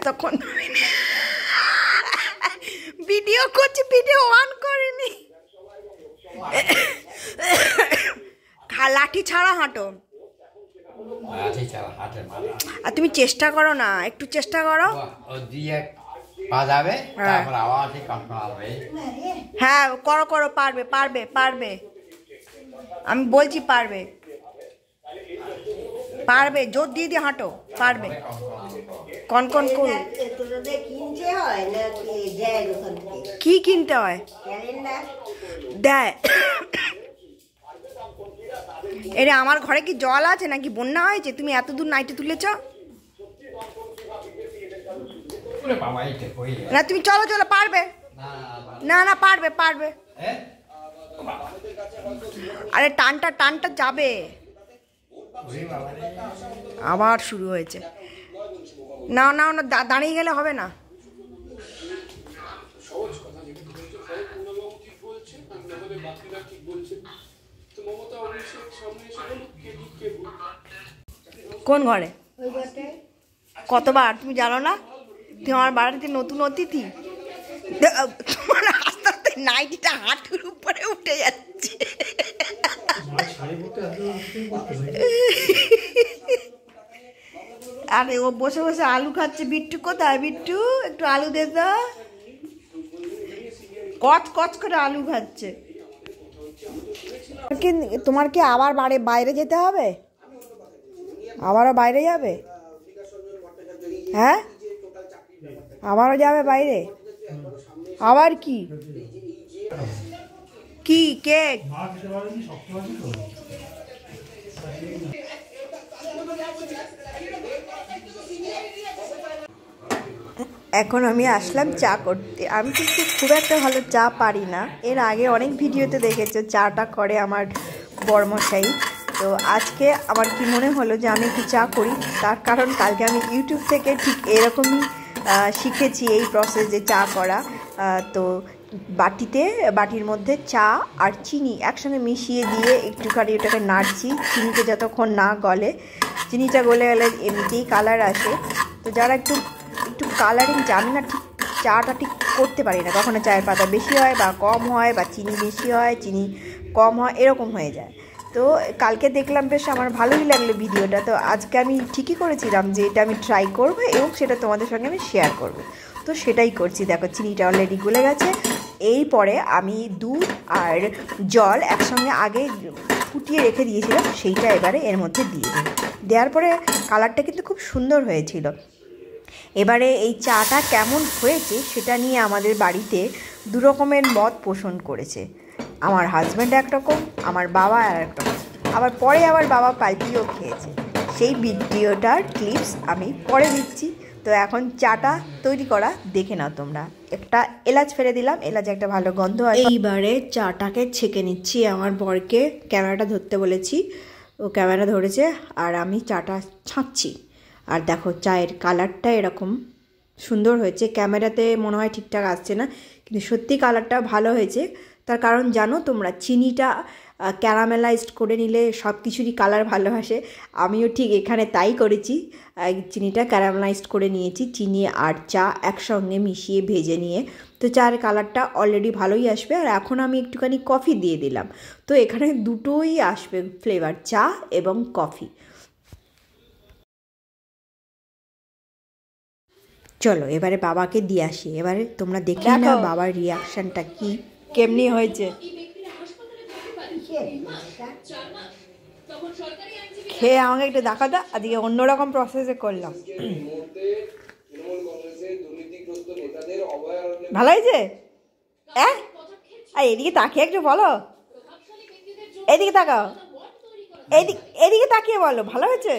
তখন ভিডিও করছি, video on করিনি। লাঠি ছাড়া হাঁটো। আর তুমি চেষ্টা করো না, একটু চেষ্টা করো। হ্যাঁ করো করো, পারবে পারবে পারবে, আমি বলছি পারবে পারবে, জোর দিয়ে দিয়ে হাঁটো, পারবে। কন কন করুন। কি কিনতে হয়? দেয়। এরে আমার ঘরে কি জল আছে নাকি বন্যা হয়েছে? তুমি এত দূর নাইটে তুলেছ না? তুমি চলো চলো, পারবে। না না পারবে পারবে। আরে টানটা টানটা যাবে। আবার শুরু হয়েছে। না না না, দাঁড়িয়ে গেলে হবে না। কোন ঘরে? কতবার তুমি জানো না? তুমি আমার বাড়িতে নতুন অতিথি। তোমার আস্তে আস্তে নাইটিটা হাঁটুর উপরে উঠে যাচ্ছে। আরে ও বসে বসে আলু খাচ্ছে। বিট্টু কোথায়? বিট্টু একটু আলু দে তো। কচ কচ করে আলু খাচ্ছে। তোমার কি আবার বাইরে যেতে হবে? আবারও বাইরে যাবে? হ্যাঁ আবারও যাবে বাইরে? আবার কি কি কেক? এখন আমি আসলাম চা করতে। আমি কিন্তু খুব একটা ভালো চা পারি না। এর আগে অনেক ভিডিওতে দেখেছো চাটা করে আমার বড়মশাই। তো আজকে আমার কি মনে হলো যে আমি একটু চা করি। তার কারণ কালকে আমি ইউটিউব থেকে ঠিক এরকমই শিখেছি এই প্রসেস যে চা করা। তো বাটির মধ্যে চা আর চিনি একসঙ্গে মিশিয়ে দিয়ে একটুখানি ওটাকে নাড়ছি। চিনিটা যতক্ষণ না গলে, চিনিটা গলে গেলে এমনিতেই কালার আসে। তো যারা একটু কালারিং জানি না, ঠিক চাটা ঠিক করতে পারি না, কখনো চায়ের পাতা বেশি হয় বা কম হয়, বা চিনি বেশি হয় চিনি কম হয়, এরকম হয়ে যায়। তো কালকে দেখলাম বেশ আমার ভালোই লাগলো ভিডিওটা। তো আজকে আমি ঠিকই করেছিলাম যে এটা আমি ট্রাই করবো এবং সেটা তোমাদের সঙ্গে আমি শেয়ার করব। তো সেটাই করছি। দেখো চিনিটা অলরেডি গলে গেছে। এরপরে আমি দুধ আর জল একসঙ্গে আগে ফুটিয়ে রেখে দিয়েছিলাম, সেইটা এবারে এর মধ্যে দিয়ে দিই। দেওয়ার পরে কালারটা কিন্তু খুব সুন্দর হয়েছিল। এবারে এই চাটা কেমন হয়েছে সেটা নিয়ে আমাদের বাড়িতে দু রকমের মত পোষণ করেছে। আমার হাজব্যান্ড একরকম, আমার বাবা আর একরকম, আবার পরে আবার বাবা পাল্টিও খেয়েছে। সেই ভিডিওটার ক্লিপস আমি পরে দিচ্ছি। তো এখন চাটা তৈরি করা দেখে নাও তোমরা। একটা এলাচ ফেলে দিলাম, এলাচ একটা ভালো গন্ধ হয়। এইবারে চাটাকে ছেঁকে নিচ্ছি। আমার বরকে ক্যামেরাটা ধরতে বলেছি, ও ক্যামেরা ধরেছে, আর আমি চাটা ছাঁকছি। আর দেখো চায়ের কালারটা এরকম সুন্দর হয়েছে। ক্যামেরাতে মনে হয় ঠিকঠাক আসছে না, কিন্তু সত্যি কালারটা ভালো হয়েছে। তার কারণ জানো তোমরা, চিনিটা ক্যারামেলাইজড করে নিলে সব কিছুরই কালার ভালো আসে। আমিও ঠিক এখানে তাই করেছি, চিনিটা ক্যারামেলাইজড করে নিয়েছি। চিনি আর চা একসঙ্গে মিশিয়ে ভেজে নিয়ে, তো চায়ের কালারটা অলরেডি ভালোই আসবে। আর এখন আমি একটুখানি কফি দিয়ে দিলাম। তো এখানে দুটোই আসবে ফ্লেভার, চা এবং কফি। চলো এবারে বাবাকে দিয়ে আসি। এবারে তোমরা দেখে নাও বাবার রিয়াকশনটা কি, কেমনি হয়েছে। খেয়ে আমাকে একটু দেখা দাও। আজকে অন্যরকম প্রসেসে করলাম। ভালো হয়েছে? হ্যাঁ, আর এদিকে তাকিয়ে একটু বলো, এদিকে তাকাও, এদিকে তাকিয়ে বলো ভালো হয়েছে।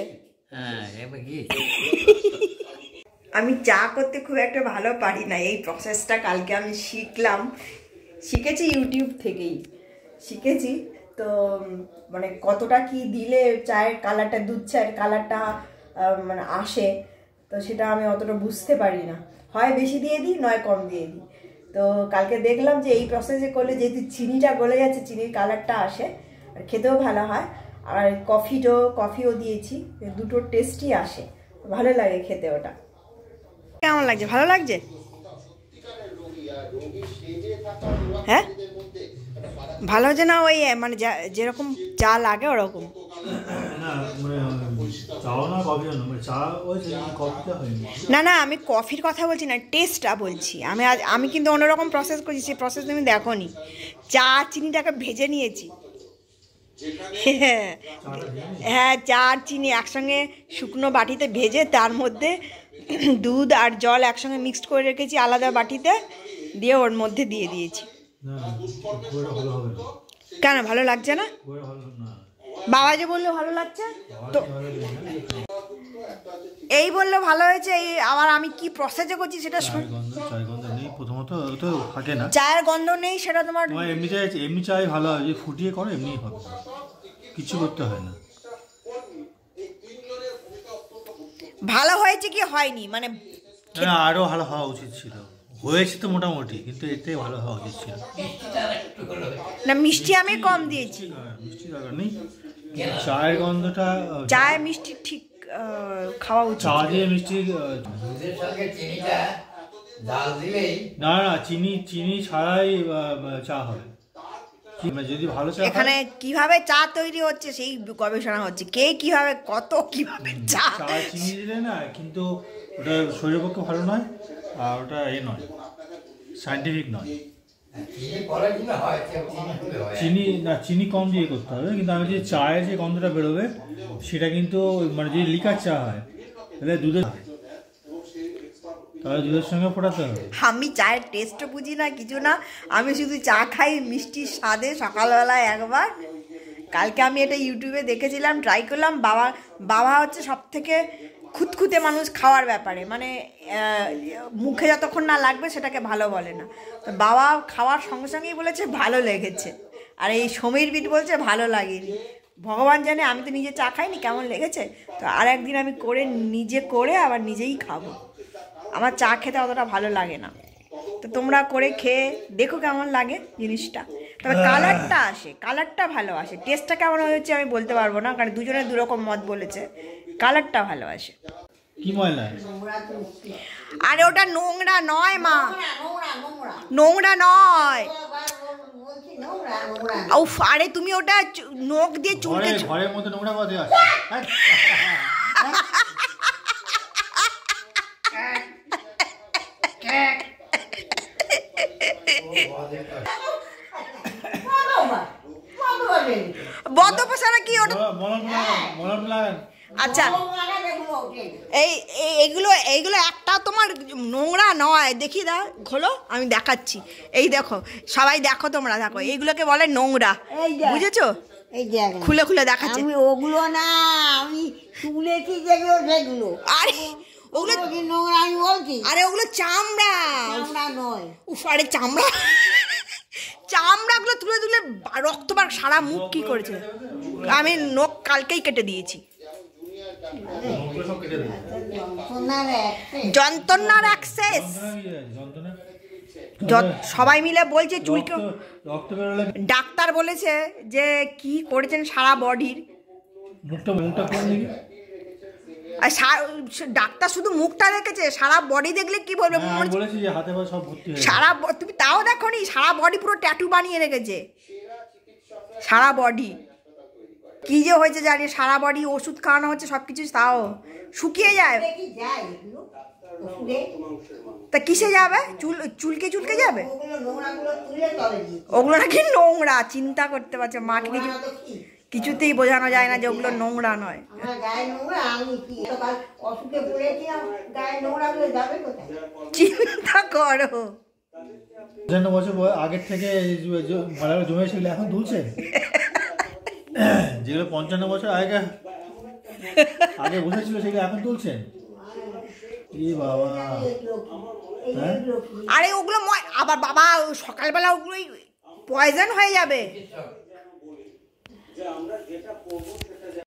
আমি চা করতে খুব একটা ভালো পারি না। এই প্রসেসটা কালকে আমি শিখেছি ইউটিউব থেকেই শিখেছি। তো মানে কতটা কি দিলে চায়ের কালারটা, দুধ চায়ের কালারটা মানে আসে, তো সেটা আমি অতটা বুঝতে পারি না। হয় বেশি দিয়ে দিই, নয় কম দিয়ে দিই। তো কালকে দেখলাম যে এই প্রসেসে করলে যেহেতু চিনিটা গলে যাচ্ছে, চিনির কালারটা আসে আর খেতেও ভালো হয়। আর কফিও দিয়েছি, দুটোর টেস্টই আসে, ভালো লাগে খেতে ওটা। কেমন লাগছে? ভালো লাগছে? হ্যাঁ ভালো হচ্ছে না? ওই মানে যেরকম চা লাগে ওরকম? না না, আমি কফির কথা বলছি না, টেস্টটা বলছি। আমি কিন্তু অন্যরকম প্রসেস করছি, সেই প্রসেস তুমি দেখোনি। চা চিনিটাকে ভেজে নিয়েছি। হ্যাঁ, চা আর চিনি একসঙ্গে শুকনো বাটিতে ভেজে তার মধ্যে দুধ আর জল একসঙ্গে মিক্সড করে রেখেছি আলাদা বাটিতে, দিয়ে ওর মধ্যে দিয়ে দিয়েছি। কেন ভালো লাগছে না? বাবা যে বললো ভালো লাগছে তো, এই বললো ভালো হয়েছে, এই আবার আমি কি প্রসেসে করছি সেটা প্রথমত তো থাকে না, চায়ের গন্ধ নেই, সেটা তোমার এমনি চাই ভালো হয়, যে ফুটিয়ে করো এমনি হবে, কিছু করতে হয় না। ভালো হয়েছে কি হয়নি মানে আরো ভালো হওয়া উচিত ছিল, হয়েছে তো মোটামুটি, কিন্তু এতে ভালো হওয়া উচিত ছিল। না মিষ্টি আমি কম দিয়েছি, মিষ্টি দরকার নেই, চায়ের গন্ধটা, চায় মিষ্টি ঠিক খাওয়া উচিত। চা দিয়ে মিষ্টি না না, চিনি ছাড়াই চা হয় যদি ভালো চা। এখানে কিভাবে চা তৈরি হচ্ছে সেই গবেষণা হচ্ছে, কে কিভাবে কিভাবে চা চিনি দিলে না, কিন্তু ওটা শরীরের পক্ষে ভালো নয়, আর ওটা নয়, সায়েন্টিফিক নয়। চিনি কম দিয়ে করতে হবে, কিন্তু আমি যে চায়ের যে গন্ধটা বেরোবে সেটা কিন্তু মানে যদি লিকার চা হয় তাহলে দুধের সঙ্গে ফোটাতে হবে। আমি চায়ের টেস্টও বুঝি না, কিছু না, আমি শুধু চা খাই মিষ্টির স্বাদে সকালবেলায় একবার। কালকে আমি এটা ইউটিউবে দেখেছিলাম, ট্রাই করলাম। বাবা হচ্ছে সব থেকে খুঁতখুঁতে মানুষ খাওয়ার ব্যাপারে, মানে মুখে যতক্ষণ না লাগবে সেটাকে ভালো বলে না। তো বাবা খাওয়ার সঙ্গে সঙ্গেই বলেছে ভালো লেগেছে, আর এই সমীর বিট বলছে ভালো লাগেনি। ভগবান জানে, আমি তো নিজে চা খাইনি কেমন লেগেছে। তো আর একদিন আমি নিজে করে আবার নিজেই খাবো। আমার চা খেতে অতটা ভালো লাগে না, তো তোমরা করে খেয়ে দেখো কেমন লাগে জিনিসটা। তবে কালারটা ভালো আসে, টেস্টটা কেমন হয়েছে আমি বলতে পারবো না, কারণ দুজনে দুরকম মত বলেছে। কালারটা ভালো আসে। কি ময়লা? আরে ওটা নোংরা নয় মা, নোংরা নয়। উফ, আরে তুমি ওটা নখ দিয়ে চুলকে, ঘরের মধ্যে নোংরা কথা আছে। বদপসারা কি ওটা? আচ্ছা, এইগুলো একটা তোমার নোংরা নয়, দেখি দা খোলো, আমি দেখাচ্ছি। এই দেখো, সবাই দেখো, তোমরা দেখো, এইগুলোকে বলে নোংরা, বুঝেছো? খুলে খুলে দেখাচ্ছি। ওগুলো না, আমি তুলেছি যেগুলো সেগুলো। আরে ওগুলো নোংরা আমি বলছি, আরে ওগুলো চামড়া নয়। উফ, আরে চামড়াগুলো তুলে তুলে রক্তবার সারা মুখ কি করেছে। আমি নখ কালকেই কেটে দিয়েছি। যন্ত্রণার অ্যাক্সেস, সবাই মিলে বলছে চুলকে, ডাক্তার বলেছে যে কি করেছেন সারা বডির। ডাক্তার শুধু মুখটা দেখেছে, সারা বডি দেখলে কি বলবে? সারা তুমি তাও দেখোনি, সারা বডি পুরো ট্যাটু বানিয়ে রেখেছে, সারা বডি। কি যে হয়েছে জানি, সারা বডি ওষুধ খাওয়ানো হচ্ছে সবকিছু, তাও শুকিয়ে যায়। তা কিসে যাবে? চুলকে যাবে? ওগুলো নাকি নোংরা, চিন্তা করতে পারছো? মাকে কিছুতেই বোঝানো যায় না যে ওগুলো নোংরা নয়। চিন্তা করো, 55 বছর আগের থেকে জমে ছিল, এখন ধুলছে। যেগুলো 55 বছর আগে বসেছিল সেগুলো এখন তুলছেন। বাবা, আরে ওগুলো আবার বাবা সকালবেলা ওগুলোই পয়জন হয়ে যাবে।